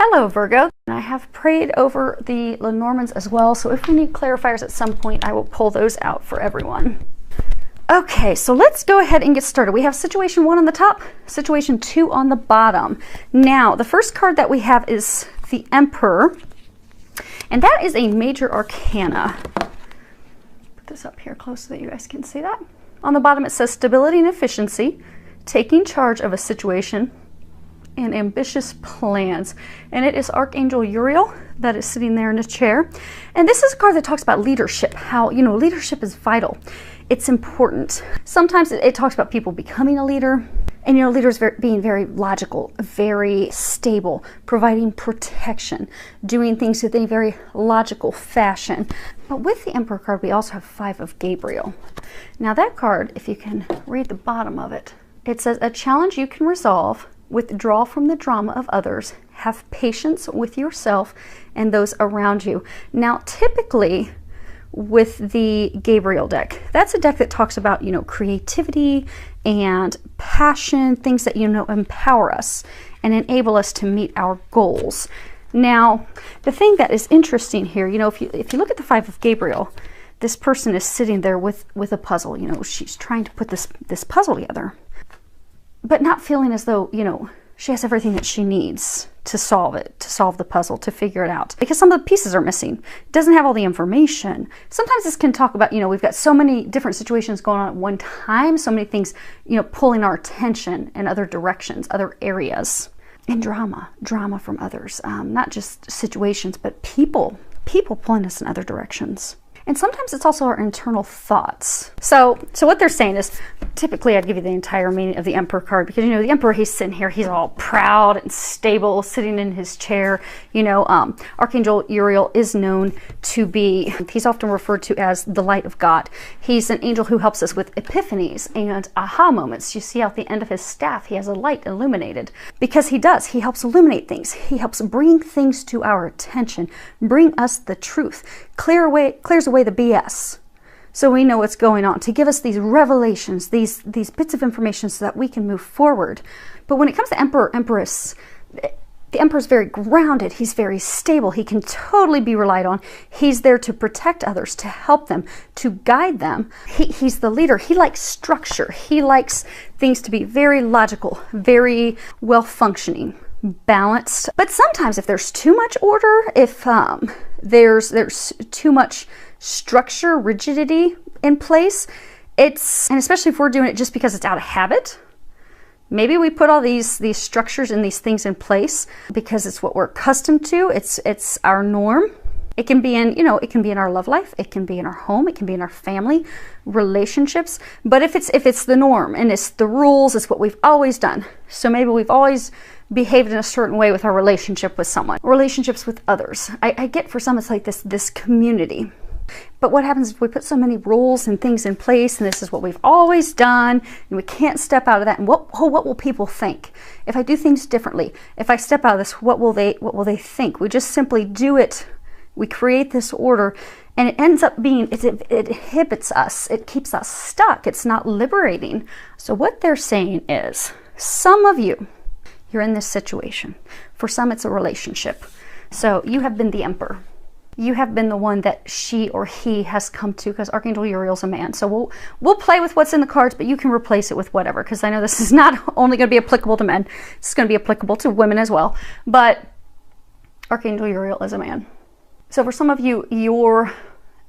Hello Virgo, I have prayed over the Lenormands as well, so if we need clarifiers at some point, I will pull those out for everyone. Okay, so let's go ahead and get started. We have situation 1 on the top, situation 2 on the bottom. Now, the first card that we have is the Emperor, and that is a major arcana. Put this up here close so that you guys can see that. On the bottom it says stability and efficiency, taking charge of a situation, and ambitious plans. And it is Archangel Uriel that is sitting there in a chair. And this is a card that talks about leadership, how, you know, leadership is vital. It's important. Sometimes it talks about people becoming a leader, and, you know, leaders being very logical, very stable, providing protection, doing things in a very logical fashion. But with the Emperor card, we also have 5 of Gabriel. Now that card, if you can read the bottom of it, it says, a challenge you can resolve, withdraw from the drama of others, have patience with yourself and those around you. Now, typically with the Gabriel deck, that's a deck that talks about, you know, creativity and passion, things that, you know, empower us and enable us to meet our goals. Now, the thing that is interesting here, you know, if you look at the 5 of Gabriel, this person is sitting there with a puzzle. You know, she's trying to put this puzzle together, but not feeling as though, you know, she has everything that she needs to solve it, to solve the puzzle, to figure it out, because some of the pieces are missing. It doesn't have all the information. Sometimes this can talk about, you know, we've got so many different situations going on at one time, so many things, you know, pulling our attention in other directions, other areas, and drama from others, not just situations, but people pulling us in other directions. And sometimes it's also our internal thoughts. So what they're saying is, typically I'd give you the entire meaning of the Emperor card, because, you know, the Emperor, he's sitting here, he's all proud and stable, sitting in his chair. You know, Archangel Uriel is known to be, he's often referred to as the light of God. He's an angel who helps us with epiphanies and aha moments. You see out the end of his staff, he has a light illuminated, because he helps illuminate things. He helps bring things to our attention, bring us the truth, clears away the BS, so we know what's going on, to give us these revelations, these bits of information so that we can move forward. But when it comes to Emperor, Empress, the Emperor's very grounded, he's very stable, he can totally be relied on. He's there to protect others, to help them, to guide them. He's the leader. He likes structure. He likes things to be very logical, very well functioning, balanced. But sometimes if there's too much order, if there's too much structure, rigidity in place, and especially if we're doing it just because it's out of habit, maybe we put all these structures and these things in place because it's what we're accustomed to, it's our norm. It can be in, you know, it can be in our love life, it can be in our home, it can be in our family, relationships. But if it's the norm and it's the rules, it's what we've always done. So maybe we've always behaved in a certain way with our relationship with someone, relationships with others. I get, for some it's like this community. But what happens if we put so many rules and things in place, and this is what we've always done, and we can't step out of that? And what will people think if I do things differently? If I step out of this, what will they think? We just simply do it. We create this order, and it ends up being, it inhibits us. It keeps us stuck. It's not liberating. So what they're saying is, some of you, you're in this situation. For some, it's a relationship. So you have been the Emperor. You have been the one that she or he has come to, because Archangel Uriel's a man. So we'll play with what's in the cards, but you can replace it with whatever, because I know this is not only going to be applicable to men. It's going to be applicable to women as well. But Archangel Uriel is a man. So for some of you, you're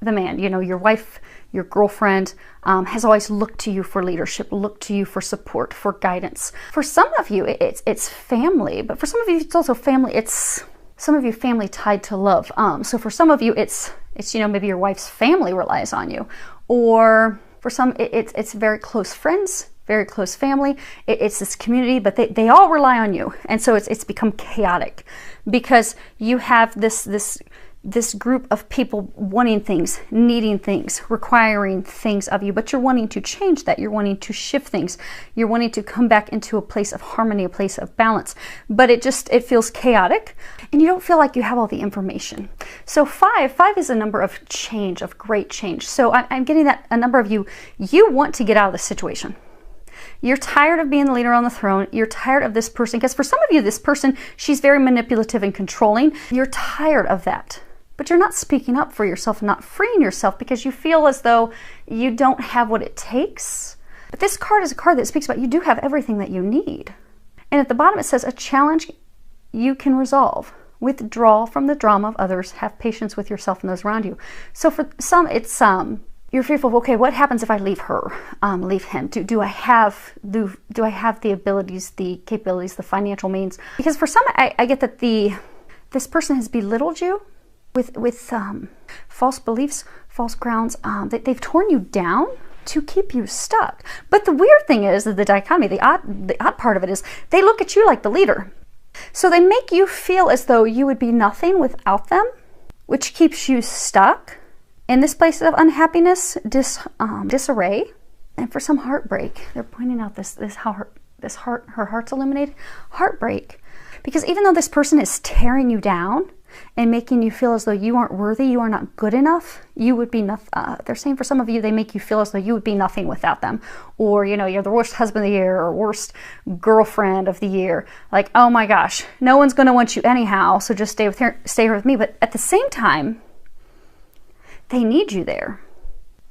the man. You know, your wife, your girlfriend has always looked to you for leadership, looked to you for support, for guidance. For some of you, it's family, but for some of you, it's also family. It's some of you family tied to love. So for some of you, it's you know, maybe your wife's family relies on you, or for some, it's very close friends, very close family. It's this community, but they all rely on you, and so it's become chaotic because you have this group of people wanting things, needing things, requiring things of you, but you're wanting to change that. You're wanting to shift things. You're wanting to come back into a place of harmony, a place of balance, but it feels chaotic, and you don't feel like you have all the information. So five is a number of change, of great change. So I'm getting that a number of you want to get out of the situation. You're tired of being the leader on the throne. You're tired of this person, because for some of you, this person, she's very manipulative and controlling. You're tired of that. But you're not speaking up for yourself and not freeing yourself because you feel as though you don't have what it takes. But this card is a card that speaks about you do have everything that you need. And at the bottom it says, a challenge you can resolve. Withdraw from the drama of others. Have patience with yourself and those around you. So for some, it's you're fearful of, okay, what happens if I leave her, leave him? Do I have the abilities, the capabilities, the financial means? Because for some, I get that this person has belittled you with false beliefs, false grounds. They've torn you down to keep you stuck. But the weird thing is that the dichotomy, the odd part of it is they look at you like the leader. So they make you feel as though you would be nothing without them, which keeps you stuck in this place of unhappiness, disarray, and for some heartbreak. They're pointing out her heart's illuminated, heartbreak. Because even though this person is tearing you down and making you feel as though you aren't worthy, you are not good enough, you would be nothing. They're saying for some of you, they make you feel as though you would be nothing without them. Or, you're the worst husband of the year or worst girlfriend of the year. Like, oh my gosh, no one's going to want you anyhow, so just stay here with me. But at the same time, they need you there.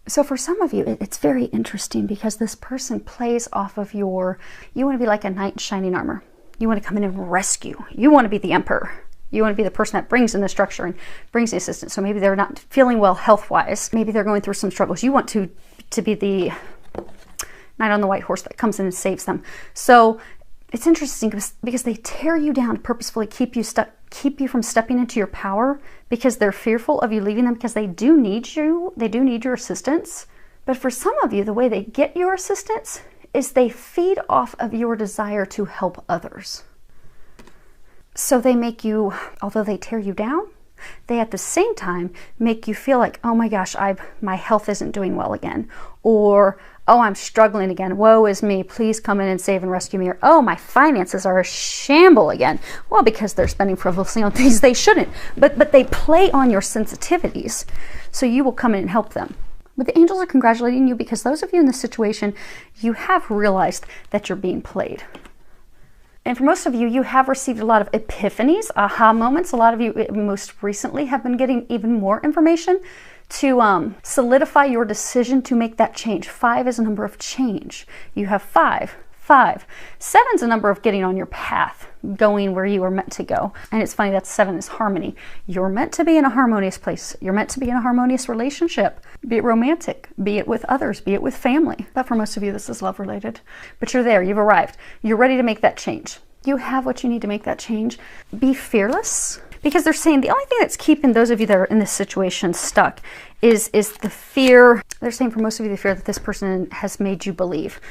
So for some of you, it's very interesting because this person plays off of you want to be like a knight in shining armor. You want to come in and rescue. You want to be the emperor. You want to be the person that brings in the structure and brings the assistance. So maybe they're not feeling well health-wise. Maybe they're going through some struggles. You want to be the knight on the white horse that comes in and saves them. So it's interesting because they tear you down to purposefully keep you stuck, keep you from stepping into your power because they're fearful of you leaving them because they do need you. They do need your assistance. But for some of you, the way they get your assistance is they feed off of your desire to help others. So they make you, although they tear you down, they at the same time make you feel like, oh my gosh, my health isn't doing well again. Or, oh, I'm struggling again. Woe is me. Please come in and save and rescue me. Or, oh, my finances are a shamble again. Well, because they're spending frivolously on things they shouldn't. But they play on your sensitivities. So you will come in and help them. But the angels are congratulating you because those of you in this situation, you have realized that you're being played. And for most of you, you have received a lot of epiphanies, aha moments. A lot of you most recently have been getting even more information to solidify your decision to make that change. 5 is a number of change. You have 5. 7 is a number of getting on your path, going where you were meant to go. And it's funny that 7 is harmony. You're meant to be in a harmonious place. You're meant to be in a harmonious relationship, be it romantic, be it with others, be it with family. But for most of you, this is love related. But you're there, you've arrived. You're ready to make that change. You have what you need to make that change. Be fearless. Because they're saying the only thing that's keeping those of you that are in this situation stuck is the fear. They're saying for most of you, the fear that this person has made you believe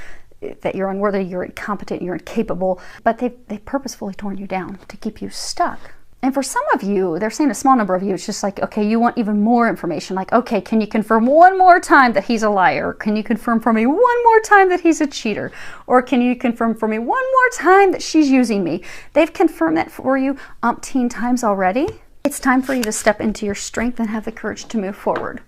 that you're unworthy, you're incompetent, you're incapable, but they've purposefully torn you down to keep you stuck. And for some of you, they're saying a small number of you, it's just like, okay, you want even more information. Like, okay, can you confirm one more time that he's a liar? Can you confirm for me one more time that he's a cheater? Or can you confirm for me one more time that she's using me? They've confirmed that for you umpteen times already. It's time for you to step into your strength and have the courage to move forward.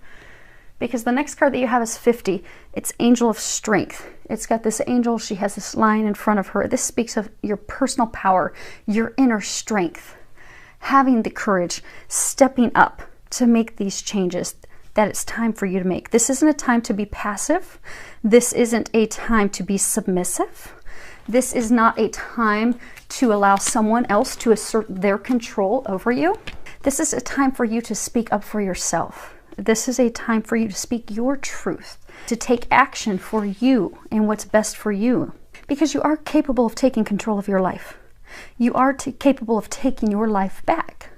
Because the next card that you have is 50. It's Angel of Strength. It's got this angel. She has this line in front of her. This speaks of your personal power, your inner strength, having the courage, stepping up to make these changes that it's time for you to make. This isn't a time to be passive. This isn't a time to be submissive. This is not a time to allow someone else to assert their control over you. This is a time for you to speak up for yourself. This is a time for you to speak your truth, to take action for you and what's best for you. Because you are capable of taking control of your life. You are capable of taking your life back.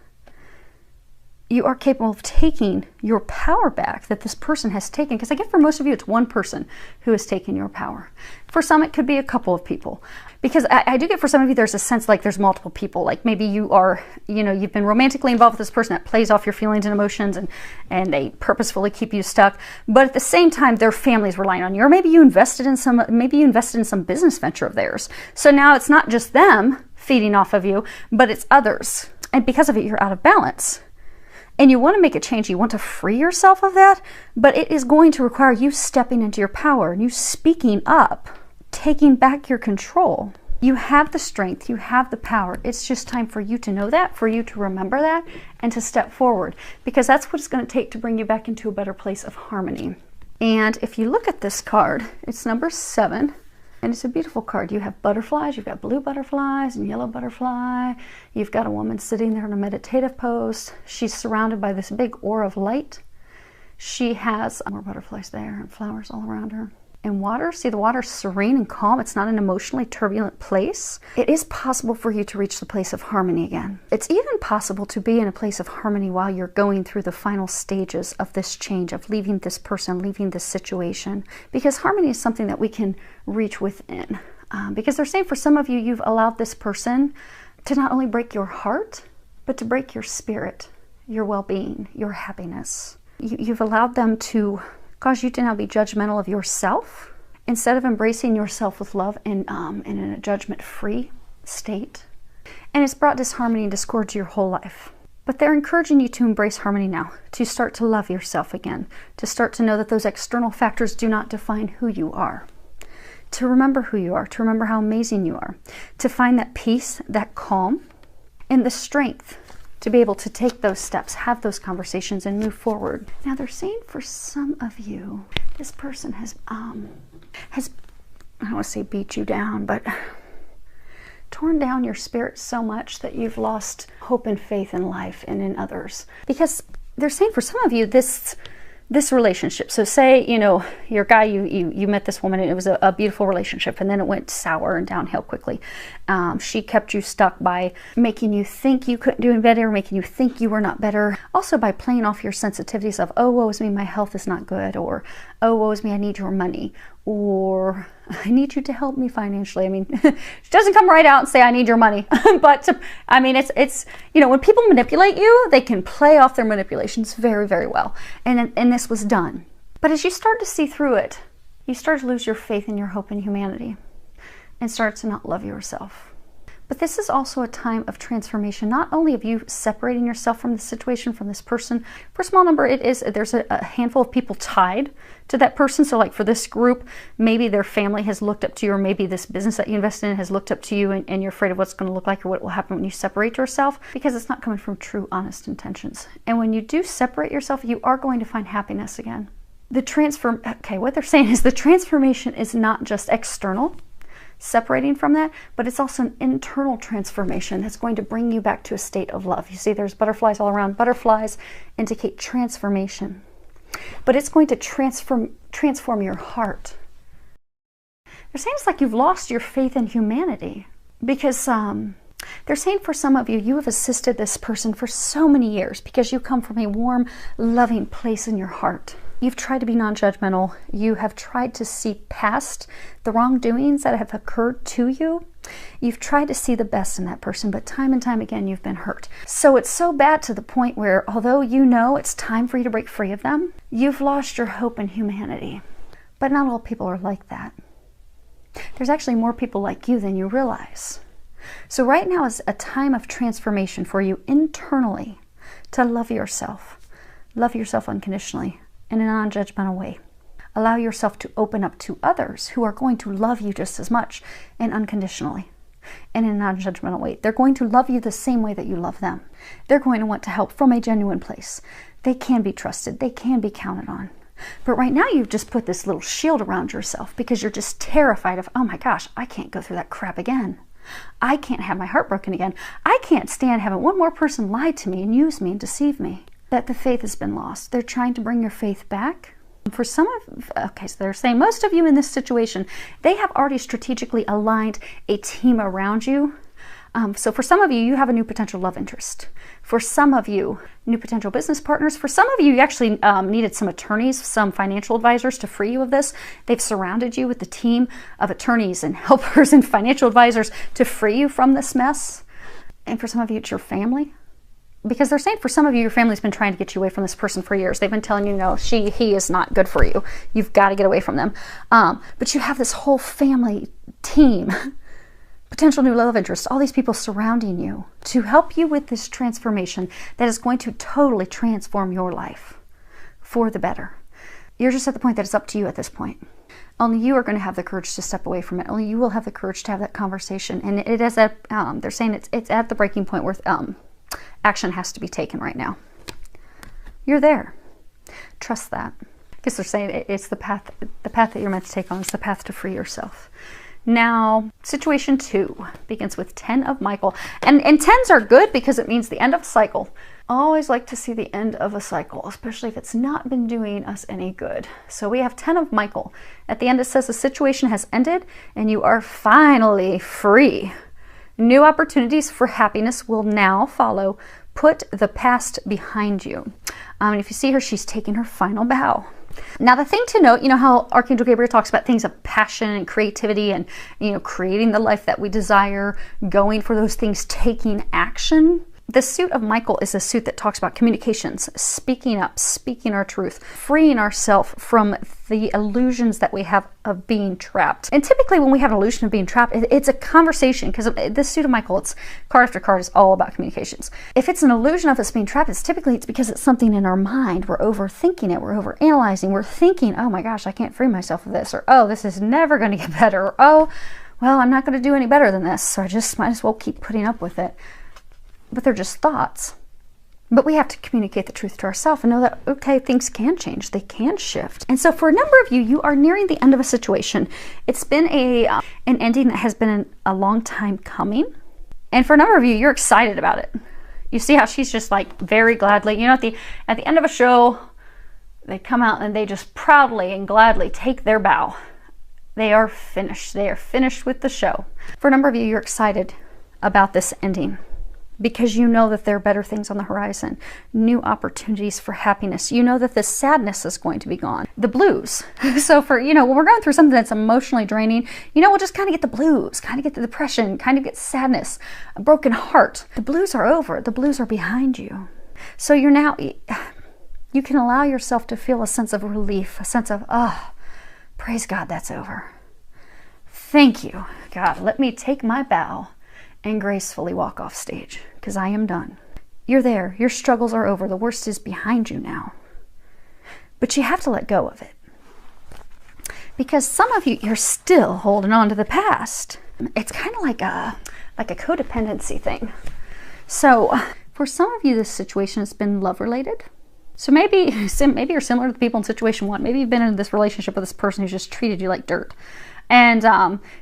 You are capable of taking your power back that this person has taken. Because I get for most of you, it's one person who has taken your power. For some, it could be a couple of people. Because I do get for some of you, there's a sense like there's multiple people. Like maybe you are, you've been romantically involved with this person that plays off your feelings and emotions and they purposefully keep you stuck. But at the same time, their family's relying on you. Or maybe you invested in some business venture of theirs. So now it's not just them feeding off of you, but it's others. And because of it, you're out of balance. And you want to make a change. You want to free yourself of that, but it is going to require you stepping into your power and you speaking up taking back your control. You have the strength, you have the power. It's just time for you to know that, for you to remember that, and to step forward, because that's what it's going to take to bring you back into a better place of harmony. And if you look at this card, it's number 7, and it's a beautiful card. You have butterflies, you've got blue butterflies and yellow butterfly. You've got a woman sitting there in a meditative pose. She's surrounded by this big aura of light. She has more butterflies there and flowers all around her. And water, see the water's serene and calm. It's not an emotionally turbulent place. It is possible for you to reach the place of harmony again. It's even possible to be in a place of harmony while you're going through the final stages of this change, of leaving this person, leaving this situation. Because harmony is something that we can reach within. Because they're saying for some of you, you've allowed this person to not only break your heart, but to break your spirit, your well-being, your happiness. You've allowed them to cause you to now be judgmental of yourself instead of embracing yourself with love and in a judgment-free state. And it's brought disharmony and discord to your whole life. But they're encouraging you to embrace harmony now, to start to love yourself again, to start to know that those external factors do not define who you are, to remember who you are, to remember how amazing you are, to find that peace, that calm, and the strength to be able to take those steps, have those conversations, and move forward. Now they're saying for some of you, this person has I don't want to say beat you down, but torn down your spirit so much that you've lost hope and faith in life and in others. Because they're saying for some of you, this relationship, so say, you know, your guy, you met this woman and it was a beautiful relationship, and then it went sour and downhill quickly. She kept you stuck by making you think you couldn't do any better, making you think you were not better. Also by playing off your sensitivities of, oh, woe is me, my health is not good, or oh, woe is me, I need your money, or I need you to help me financially. I mean, she doesn't come right out and say, I need your money. But I mean, it's, you know, when people manipulate you, they can play off their manipulations very, very well. And this was done. But as you start to see through it, you start to lose your faith and your hope in humanity and start to not love yourself. But this is also a time of transformation, not only of you separating yourself from the situation, from this person. For a small number, there's a handful of people tied to that person. So like for this group, maybe their family has looked up to you, or maybe this business that you invested in has looked up to you, and you're afraid of what's going to look like or what will happen when you separate yourself, because it's not coming from true, honest intentions. And when you do separate yourself, you are going to find happiness again. What they're saying is the transformation is not just external, separating from that, but it's also an internal transformation that's going to bring you back to a state of love. You see there's butterflies all around. Butterflies indicate transformation, but it's going to transform your heart. They're saying it's like you've lost your faith in humanity, because they're saying for some of you, you have assisted this person for so many years because you come from a warm, loving place in your heart. You've tried to be non-judgmental. You have tried to see past the wrongdoings that have occurred to you. You've tried to see the best in that person, but time and time again, you've been hurt. So it's so bad to the point where, although you know it's time for you to break free of them, you've lost your hope in humanity. But not all people are like that. There's actually more people like you than you realize. So right now is a time of transformation for you internally to love yourself unconditionally, in a non-judgmental way. Allow yourself to open up to others who are going to love you just as much and unconditionally and in a non-judgmental way. They're going to love you the same way that you love them. They're going to want to help from a genuine place. They can be trusted. They can be counted on. But right now you've just put this little shield around yourself because you're just terrified of, oh my gosh, I can't go through that crap again. I can't have my heart broken again. I can't stand having one more person lie to me and use me and deceive me. That the faith has been lost. They're trying to bring your faith back. For some of, so they're saying most of you in this situation, they have already strategically aligned a team around you. So for some of you, you have a new potential love interest. For some of you, new potential business partners. For some of you, you actually needed some attorneys, some financial advisors to free you of this. They've surrounded you with the team of attorneys and helpers and financial advisors to free you from this mess. And for some of you, it's your family. Because they're saying for some of you, your family's been trying to get you away from this person for years. They've been telling you, no, he is not good for you. You've got to get away from them. But you have this whole family team, potential new love interest, all these people surrounding you to help you with this transformation that is going to totally transform your life for the better. You're just at the point that it's up to you at this point. Only you are going to have the courage to step away from it. Only you will have the courage to have that conversation. And it is at, they're saying it's at the breaking point where action has to be taken right now. You're there. Trust that. Because they're saying it's the path that you're meant to take on. It's the path to free yourself. Now, situation 2 begins with 10 of Michael. And 10s are good because it means the end of a cycle. Always like to see the end of a cycle, especially if it's not been doing us any good. So we have 10 of Michael. At the end it says the situation has ended and you are finally free. New opportunities for happiness will now follow. Put the past behind you. And if you see her, she's taking her final bow. Now the thing to note, you know how Archangel Gabriel talks about things of passion and creativity and, you know, creating the life that we desire, going for those things, taking action. The suit of Michael is a suit that talks about communications, speaking up, speaking our truth, freeing ourselves from the illusions that we have of being trapped. And typically when we have an illusion of being trapped, it's a conversation, because this suit of Michael, it's card after card, is all about communications. If it's an illusion of us being trapped, it's because it's something in our mind. We're overthinking it, we're overanalyzing, we're thinking, oh my gosh, I can't free myself of this, or oh, this is never going to get better, or oh, well, I'm not going to do any better than this, so I just might as well keep putting up with it. But they're just thoughts. But we have to communicate the truth to ourselves and know that, okay, things can change. They can shift. And so for a number of you, you are nearing the end of a situation. It's been an ending that has been a long time coming. And for a number of you, you're excited about it. You see how she's just like very gladly, you know, at the end of a show, they come out and they just proudly and gladly take their bow. They are finished. They are finished with the show. For a number of you, you're excited about this ending, because you know that there are better things on the horizon, new opportunities for happiness. You know that the sadness is going to be gone, the blues. So for, you know, when we're going through something that's emotionally draining, you know, we'll just kind of get the blues, kind of get the depression, kind of get sadness, a broken heart. The blues are over. The blues are behind you. So you're now, you can allow yourself to feel a sense of relief, a sense of, oh, praise God, that's over. Thank you, God. Let me take my bow and gracefully walk off stage, because I am done. You're there. Your struggles are over. The worst is behind you now. But you have to let go of it. Because some of you, you're still holding on to the past. It's kind of like a codependency thing. So for some of you, this situation has been love-related. So maybe you're similar to the people in situation 1. Maybe you've been in this relationship with this person who's just treated you like dirt. And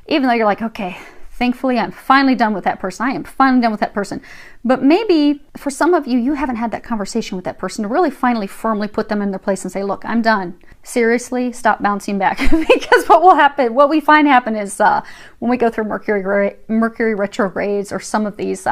even though you're like, okay, thankfully, I'm finally done with that person. I am finally done with that person. But maybe for some of you, you haven't had that conversation with that person to really finally firmly put them in their place and say, look, I'm done. Seriously, stop bouncing back. Because what we find happen is when we go through Mercury retrogrades or some of these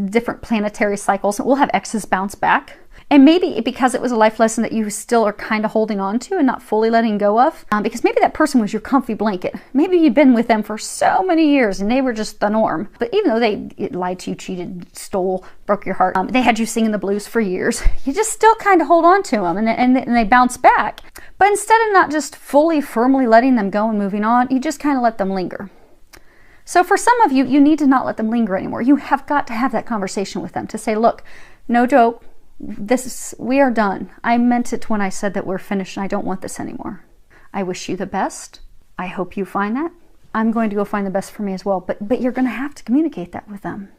different planetary cycles, we'll have exes bounce back. And maybe because it was a life lesson that you still are kind of holding on to and not fully letting go of, because maybe that person was your comfy blanket. Maybe you'd been with them for so many years and they were just the norm. But even though they lied to you, cheated, stole, broke your heart, they had you singing the blues for years, you just still kind of hold on to them and they bounce back. But instead of not just fully, firmly letting them go and moving on, you just kind of let them linger. So for some of you, you need to not let them linger anymore. You have got to have that conversation with them to say, look, no joke. We are done. I meant it when I said that we're finished and I don't want this anymore. I wish you the best. I hope you find that. I'm going to go find the best for me as well. But you're going to have to communicate that with them.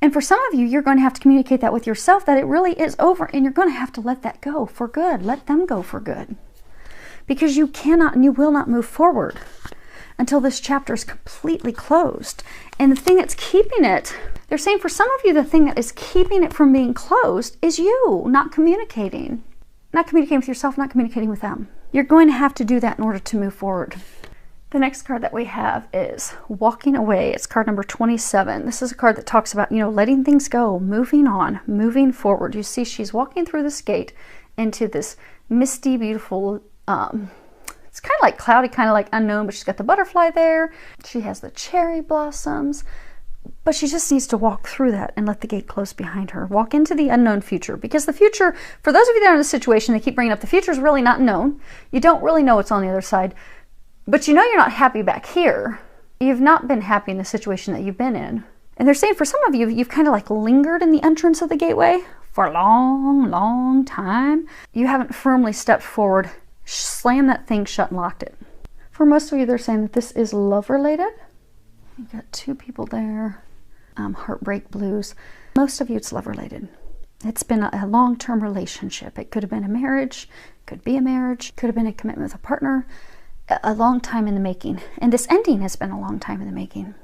And for some of you, you're going to have to communicate that with yourself, that it really is over, and you're going to have to let that go for good. Let them go for good. Because you cannot and you will not move forward until this chapter is completely closed. And the thing that's keeping it, they're saying for some of you, the thing that is keeping it from being closed is you not communicating. Not communicating with yourself, not communicating with them. You're going to have to do that in order to move forward. The next card that we have is Walking Away. It's card number 27. This is a card that talks about, you know, letting things go, moving on, moving forward. You see she's walking through this gate into this misty, beautiful, it's kind of like cloudy, kind of like unknown, but she's got the butterfly there. She has the cherry blossoms, but she just needs to walk through that and let the gate close behind her. Walk into the unknown future, because the future, for those of you that are in this situation, they keep bringing up the future is really not known. You don't really know what's on the other side, but you know you're not happy back here. You've not been happy in the situation that you've been in. And they're saying for some of you, you've kind of like lingered in the entrance of the gateway for a long, long time. You haven't firmly stepped forward, slammed that thing shut and locked it. For most of you, they're saying that this is love related. You've got 2 people there. Heartbreak blues. Most of you, it's love related. It's been a long-term relationship. It could have been a marriage, could be a marriage, could have been a commitment with a partner, a long time in the making. And this ending has been a long time in the making.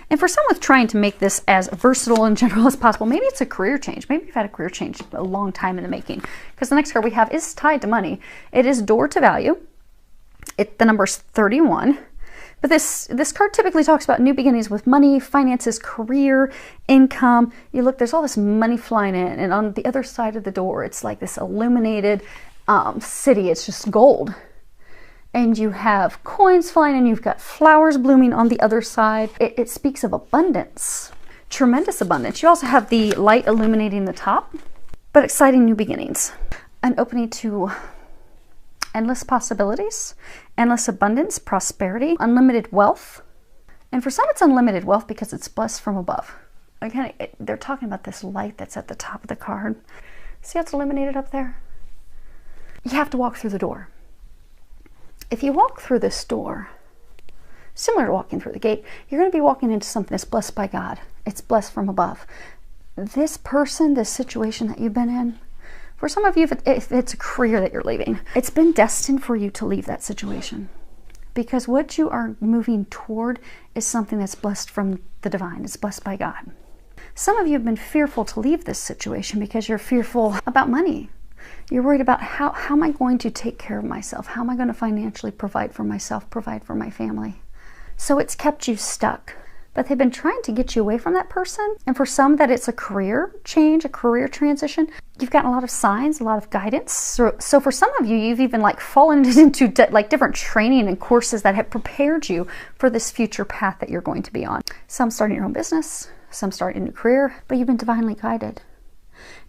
And for someone trying to make this as versatile and general as possible, maybe it's a career change. Maybe you've had a career change a long time in the making. Because the next card we have is tied to money. It is door to value. The number is 31. But this card typically talks about new beginnings with money, finances, career, income. You look, there's all this money flying in. And on the other side of the door, it's like this illuminated city. It's just gold. And you have coins flying and you've got flowers blooming on the other side. It speaks of abundance, tremendous abundance. You also have the light illuminating the top, but exciting new beginnings. An opening to endless possibilities, endless abundance, prosperity, unlimited wealth. And for some, it's unlimited wealth because it's blessed from above. Again, they're talking about this light that's at the top of the card. See how it's illuminated up there? You have to walk through the door. If you walk through this door, similar to walking through the gate, you're going to be walking into something that's blessed by God. It's blessed from above. This person, this situation that you've been in, for some of you, if it's a career that you're leaving, it's been destined for you to leave that situation. Because what you are moving toward is something that's blessed from the divine. It's blessed by God. Some of you have been fearful to leave this situation because you're fearful about money. You're worried about how am I going to take care of myself? How am I going to financially provide for myself, provide for my family? So it's kept you stuck. But they've been trying to get you away from that person. And for some that it's a career change, a career transition, you've gotten a lot of signs, a lot of guidance. So for some of you, you've even like fallen into different training and courses that have prepared you for this future path that you're going to be on. Some starting your own business, some starting a new career, but you've been divinely guided.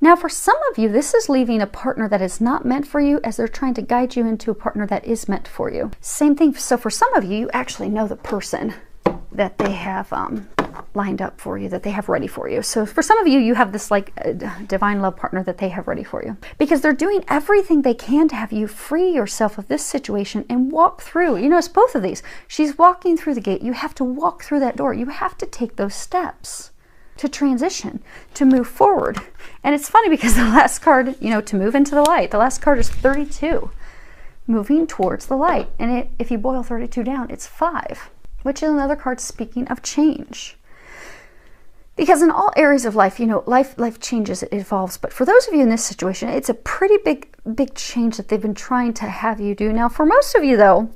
Now, for some of you, this is leaving a partner that is not meant for you as they're trying to guide you into a partner that is meant for you. Same thing. So for some of you, you actually know the person that they have lined up for you, that they have ready for you. So for some of you, you have this like divine love partner that they have ready for you because they're doing everything they can to have you free yourself of this situation and walk through. You notice both of these. She's walking through the gate. You have to walk through that door. You have to take those steps to transition, to move forward. And it's funny because the last card, to move into the light, the last card is 32, moving towards the light. And if you boil 32 down, it's 5, which is another card speaking of change. Because in all areas of life, life changes, it evolves. But for those of you in this situation, it's a pretty big change that they've been trying to have you do. Now, for most of you, though,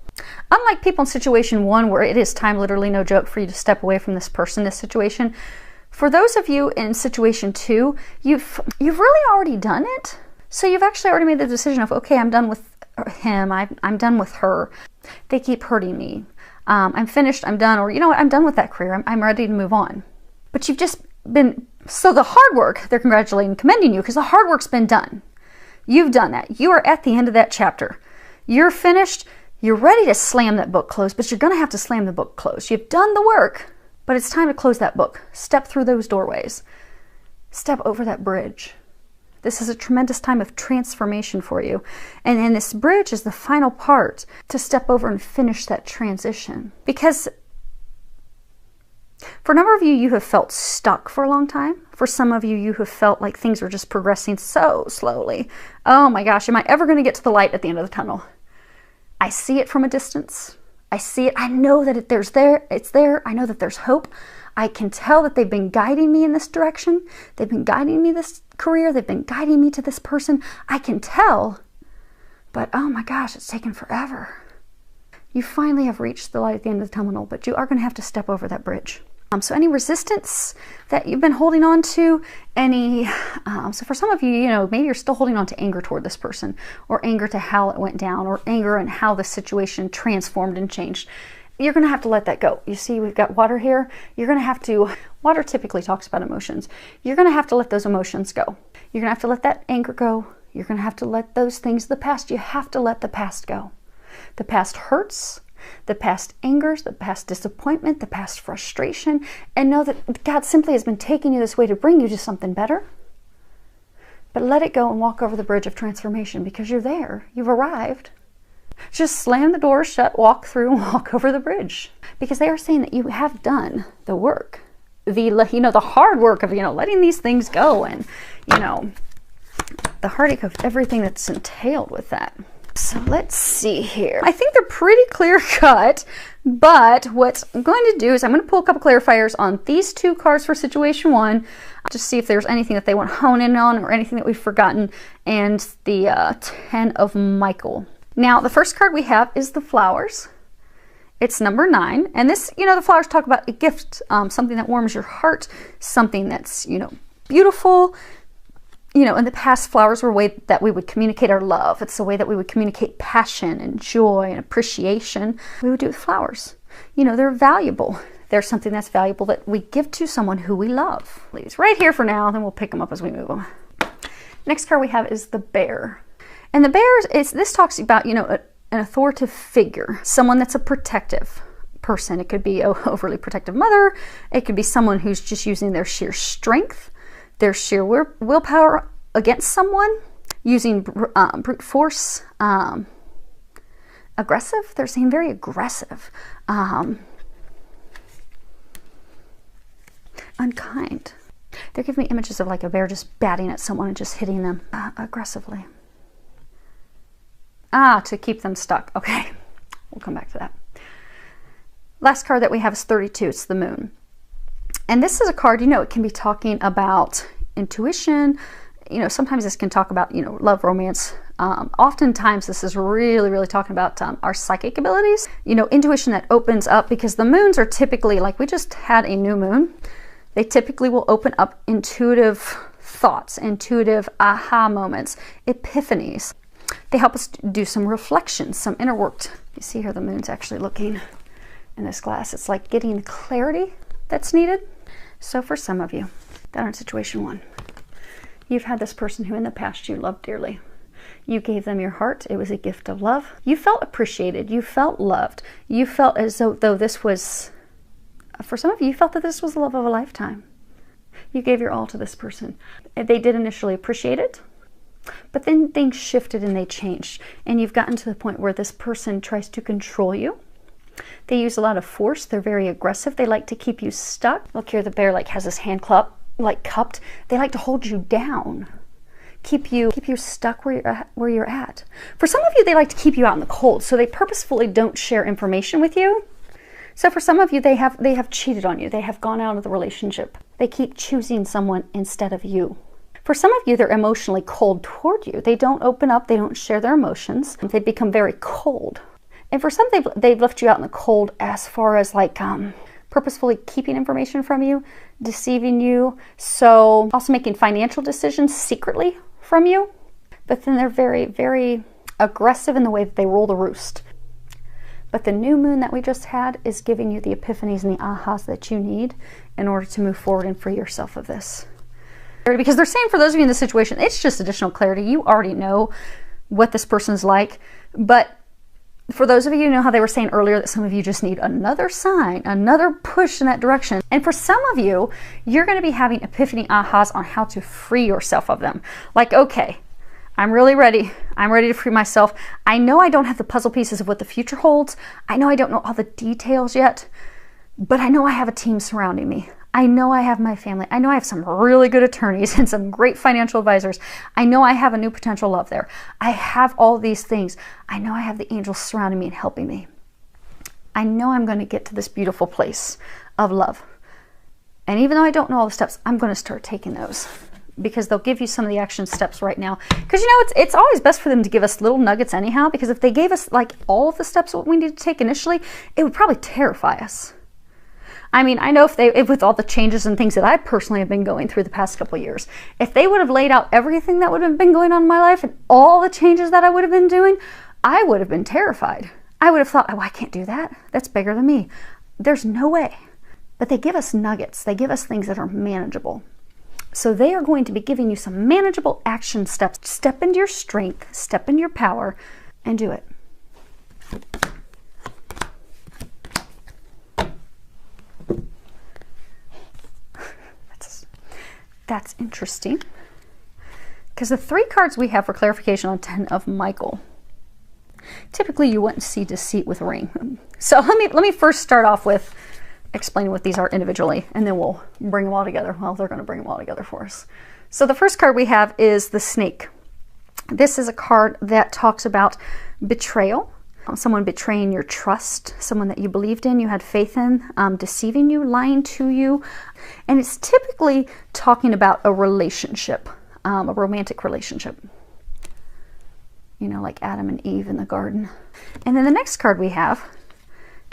unlike people in situation 1, where it is time, literally no joke, for you to step away from this person, this situation, for those of you in situation 2, you've really already done it. So you've actually already made the decision of, okay, I'm done with him, I'm done with her. They keep hurting me. I'm finished, I'm done, or you know what, I'm done with that career, I'm ready to move on. But you've just been, so the hard work, they're congratulating and commending you because the hard work's been done. You've done that. You are at the end of that chapter. You're finished, you're ready to slam that book closed, but you're going to have to slam the book closed. You've done the work. But it's time to close that book. Step through those doorways. Step over that bridge. This is a tremendous time of transformation for you. And then this bridge is the final part to step over and finish that transition. Because for a number of you, you have felt stuck for a long time. For some of you, you have felt like things were just progressing so slowly. Oh my gosh, am I ever going to get to the light at the end of the tunnel? I see it from a distance. I see it. I know that it's there. I know that there's hope. I can tell that they've been guiding me in this direction. They've been guiding me this career. They've been guiding me to this person. I can tell. But oh my gosh, it's taken forever. You finally have reached the light at the end of the tunnel, but you are going to have to step over that bridge. So any resistance that you've been holding on to, so for some of you, maybe you're still holding on to anger toward this person, or anger to how it went down, or anger and how the situation transformed and changed. You're going to have to let that go. You see, we've got water here. You're going to have to, water typically talks about emotions. You're going to have to let those emotions go. You're going to have to let that anger go. You're going to have to let those things of the past, you have to let the past go. The past hurts. The past angers, the past disappointment, the past frustration, and know that God simply has been taking you this way to bring you to something better. But let it go and walk over the bridge of transformation because you're there. You've arrived. Just slam the door shut, walk through, and walk over the bridge. Because they are saying that you have done the work. The hard work of, letting these things go, and, the heartache of everything that's entailed with that. So let's see here. I think they're pretty clear cut, but what I'm going to do is I'm going to pull a couple clarifiers on these two cards for situation one, just see if there's anything that they want to hone in on or anything that we've forgotten, and the 10 of Michael. Now, the first card we have is the flowers. It's number 9, and this, the flowers talk about a gift, something that warms your heart, something that's, beautiful. In the past, flowers were a way that we would communicate our love. It's a way that we would communicate passion and joy and appreciation. We would do it with flowers. They're valuable. They're something that's valuable that we give to someone who we love. Leave right here for now, then we'll pick them up as we move on. Next card we have is the bear. And the bear, this talks about, an authoritative figure, someone that's a protective person. It could be an overly protective mother. It could be someone who's just using their sheer strength, their sheer willpower against someone, using brute force, aggressive. They're saying very aggressive, unkind. They're giving me images of like a bear just batting at someone and just hitting them aggressively. To keep them stuck. Okay, we'll come back to that. Last card that we have is 32. It's the moon. And this is a card, it can be talking about intuition. Sometimes this can talk about, love, romance. Oftentimes this is really, really talking about our psychic abilities. Intuition that opens up, because the moons are typically, like we just had a new moon, they typically will open up intuitive thoughts, intuitive aha moments, epiphanies. They help us do some reflection, some inner work. You see here the moon's actually looking in this glass. It's like getting the clarity that's needed. So for some of you that are in situation one, you've had this person who in the past you loved dearly. You gave them your heart. It was a gift of love. You felt appreciated. You felt loved. You felt as though this was, for some of you, you felt that this was the love of a lifetime. You gave your all to this person. They did initially appreciate it, but then things shifted and they changed. And you've gotten to the point where this person tries to control you. They use a lot of force. They're very aggressive. They like to keep you stuck. Look here, the bear has his hand cupped. They like to hold you down, keep you stuck where you're at. For some of you, they like to keep you out in the cold, so they purposefully don't share information with you. So for some of you, they have cheated on you. They have gone out of the relationship. They keep choosing someone instead of you. For some of you, they're emotionally cold toward you. They don't open up. They don't share their emotions. They become very cold. And for some, they've left you out in the cold as far as purposefully keeping information from you, deceiving you, so also making financial decisions secretly from you. But then they're very, very aggressive in the way that they roll the roost. But the new moon that we just had is giving you the epiphanies and the ahas that you need in order to move forward and free yourself of this. Because they're saying for those of you in this situation, it's just additional clarity. You already know what this person's like, but for those of you who know how they were saying earlier that some of you just need another sign, another push in that direction. And for some of you, you're going to be having epiphany ahas on how to free yourself of them. Like, okay, I'm really ready. I'm ready to free myself. I know I don't have the puzzle pieces of what the future holds. I know I don't know all the details yet, but I know I have a team surrounding me. I know I have my family. I know I have some really good attorneys and some great financial advisors. I know I have a new potential love there. I have all these things. I know I have the angels surrounding me and helping me. I know I'm going to get to this beautiful place of love. And even though I don't know all the steps, I'm going to start taking those, because they'll give you some of the action steps right now. Because it's always best for them to give us little nuggets anyhow, because if they gave us all of the steps what we need to take initially, it would probably terrify us. I mean, I know if with all the changes and things that I personally have been going through the past couple of years, if they would have laid out everything that would have been going on in my life and all the changes that I would have been doing, I would have been terrified. I would have thought, oh, I can't do that. That's bigger than me. There's no way. But they give us nuggets. They give us things that are manageable. So they are going to be giving you some manageable action steps. Step into your strength, step into your power, and do it. That's interesting, because the 3 cards we have for clarification on 10 of Michael Typically, you wouldn't see deceit with a ring. So let me first start off with explaining what these are individually, and then we'll bring them all together. Well, they're going to bring them all together for us. So the first card we have is the Snake. This is a card that talks about betrayal, someone betraying your trust, someone that you believed in, you had faith in, deceiving you, lying to you. And it's typically talking about a relationship, a romantic relationship. You know, like Adam and Eve in the garden. And then the next card we have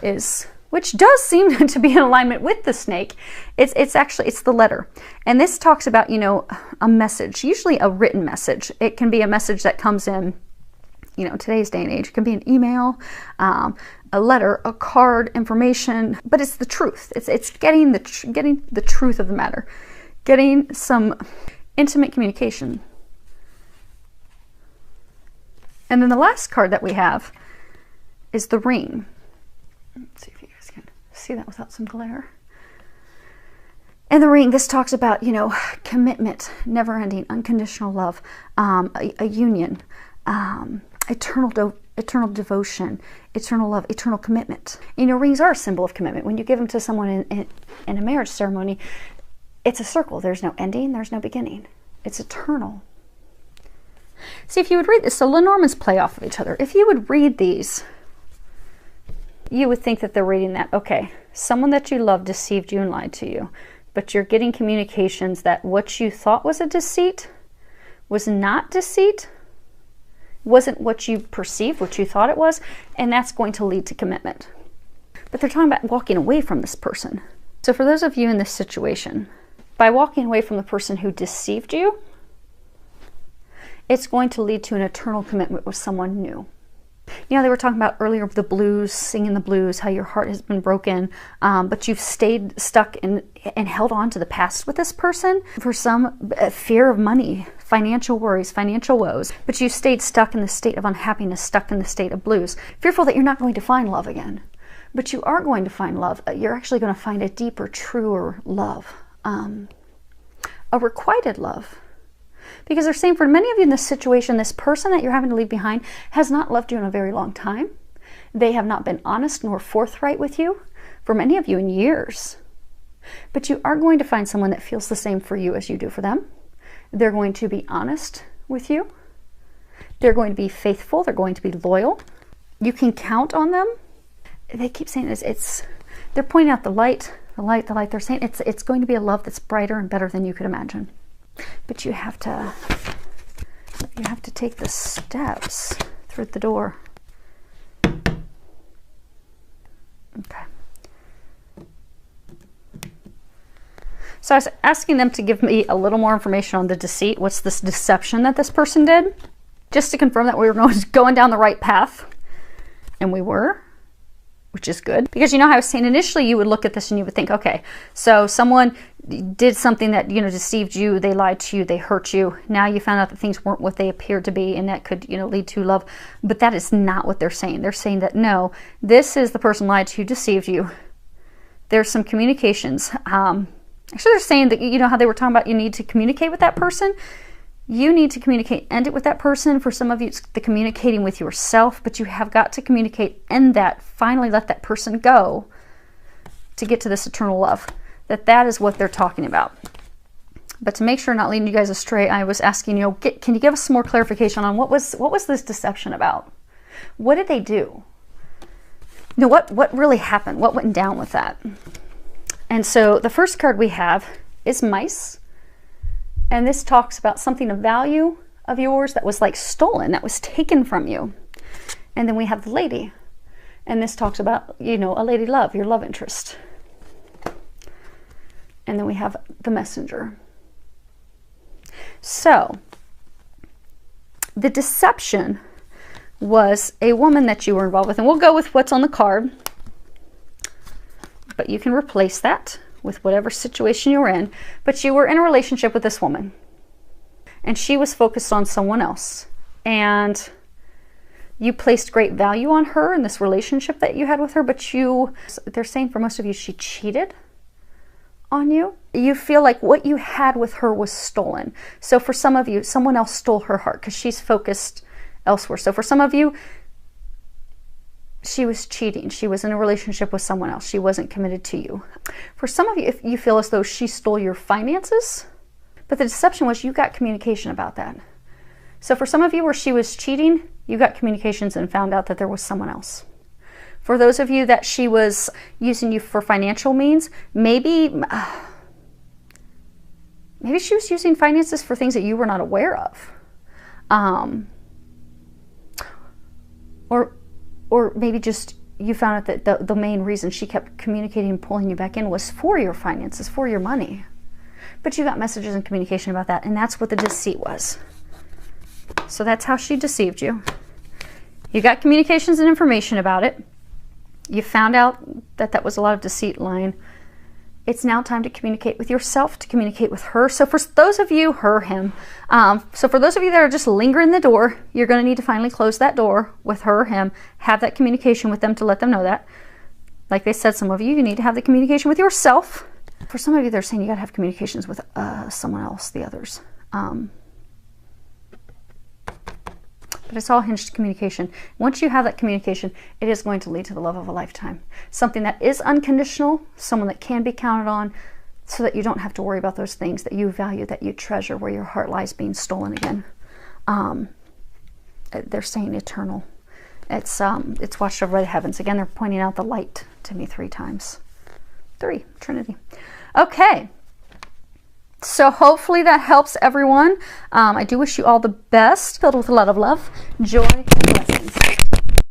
is, which does seem to be in alignment with the Snake, it's the Letter. And this talks about, you know, a message, usually a written message. It can be a message that comes in, you know, today's day and age. It can be an email, a letter, a card, information, but it's the truth. It's getting the truth of the matter, getting some intimate communication. And then the last card that we have is the Ring. Let's see if you guys can see that without some glare. And the Ring, this talks about, you know, commitment, never-ending, unconditional love, a union, eternal devotion, eternal love, eternal commitment. You know, rings are a symbol of commitment. When you give them to someone in a marriage ceremony, it's a circle. There's no ending, there's no beginning. It's eternal. See, if you would read this, so Lenormands play off of each other. If you would read these, you would think that they're reading that, okay, someone that you love deceived you and lied to you, but you're getting communications that what you thought was a deceit was not deceit, wasn't what you perceived, what you thought it was, and that's going to lead to commitment. But they're talking about walking away from this person. So for those of you in this situation, by walking away from the person who deceived you, it's going to lead to an eternal commitment with someone new. You know, they were talking about earlier the blues, singing the blues, how your heart has been broken, but you've stayed stuck and held on to the past with this person for some fear of money, financial worries, financial woes, but you stayed stuck in the state of unhappiness, stuck in the state of blues, fearful that you're not going to find love again. But you are going to find love. You're actually going to find a deeper, truer love, a requited love. Because they're saying for many of you in this situation, this person that you're having to leave behind has not loved you in a very long time. They have not been honest nor forthright with you for many of you in years. But you are going to find someone that feels the same for you as you do for them. They're going to be honest with you. They're going to be faithful. They're going to be loyal. You can count on them. They keep saying they're pointing out the light, the light, the light. They're saying it's going to be a love that's brighter and better than you could imagine. But you have to take the steps through the door. Okay. So I was asking them to give me a little more information on the deceit. What's this deception that this person did? Just to confirm that we were going down the right path. And we were, which is good. Because you know how I was saying initially you would look at this and you would think, okay, so someone did something that, you know, deceived you, they lied to you, they hurt you. Now you found out that things weren't what they appeared to be, and that could, you know, lead to love. But that is not what they're saying. They're saying that no, this is the person lied to you, deceived you. There's some communications. Actually, they're saying that, you know how they were talking about you need to communicate with that person? You need to communicate, end it with that person. For some of you, it's the communicating with yourself, but you have got to communicate, end that, finally let that person go to get to this eternal love. That is what they're talking about. But to make sure I'm not leading you guys astray, I was asking, you know, can you give us some more clarification on what was this deception about? What did they do? You know, what really happened? What went down with that? And so the first card we have is Mice. And this talks about something of value of yours that was like stolen, that was taken from you. And then we have the Lady. And this talks about, you know, a lady love, your love interest. And then we have the Messenger. So, the deception was a woman that you were involved with. And we'll go with what's on the card. But you can replace that with whatever situation you were in. But you were in a relationship with this woman. And she was focused on someone else. And you placed great value on her in this relationship that you had with her. But they're saying for most of you, she cheated on you. You feel like what you had with her was stolen. So for some of you, someone else stole her heart because she's focused elsewhere. So for some of you, she was cheating. She was in a relationship with someone else. She wasn't committed to you. For some of you, if you feel as though she stole your finances, but the deception was you got communication about that. So for some of you where she was cheating, you got communications and found out that there was someone else. For those of you that she was using you for financial means, maybe she was using finances for things that you were not aware of. Or maybe just you found out that the main reason she kept communicating and pulling you back in was for your finances, for your money. But you got messages and communication about that, and that's what the deceit was. So that's how she deceived you. You got communications and information about it. You found out that that was a lot of deceit lying. It's now time to communicate with yourself, to communicate with her. So for those of you, him. So for those of you that are just lingering the door, you're going to need to finally close that door with her or him. Have that communication with them to let them know that. Like they said, some of you need to have the communication with yourself. For some of you, they're saying you got to have communications with someone else, the others. But it's all hinged communication. Once you have that communication, it is going to lead to the love of a lifetime. Something that is unconditional, someone that can be counted on, so that you don't have to worry about those things that you value, that you treasure, where your heart lies being stolen again. They're saying eternal. It's watched over the heavens. Again, they're pointing out the light to me 3 times. 3, Trinity. Okay. So hopefully that helps everyone. I do wish you all the best, filled with a lot of love, joy, and blessings.